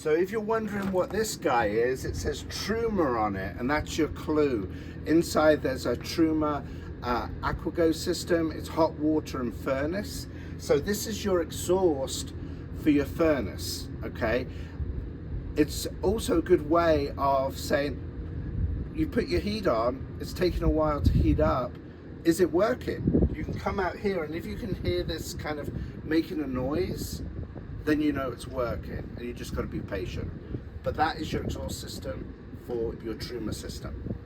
So if you're wondering what this guy is, it says Truma on it, and that's your clue. Inside there's a Truma Aquago system. It's hot water and furnace. So this is your exhaust for your furnace, okay? It's also a good way of saying, you put your heat on, it's taking a while to heat up, is it working? You can come out here, and if you can hear this kind of making a noise, then you know it's working, and you just got to be patient. But that is your exhaust system for your Truma system.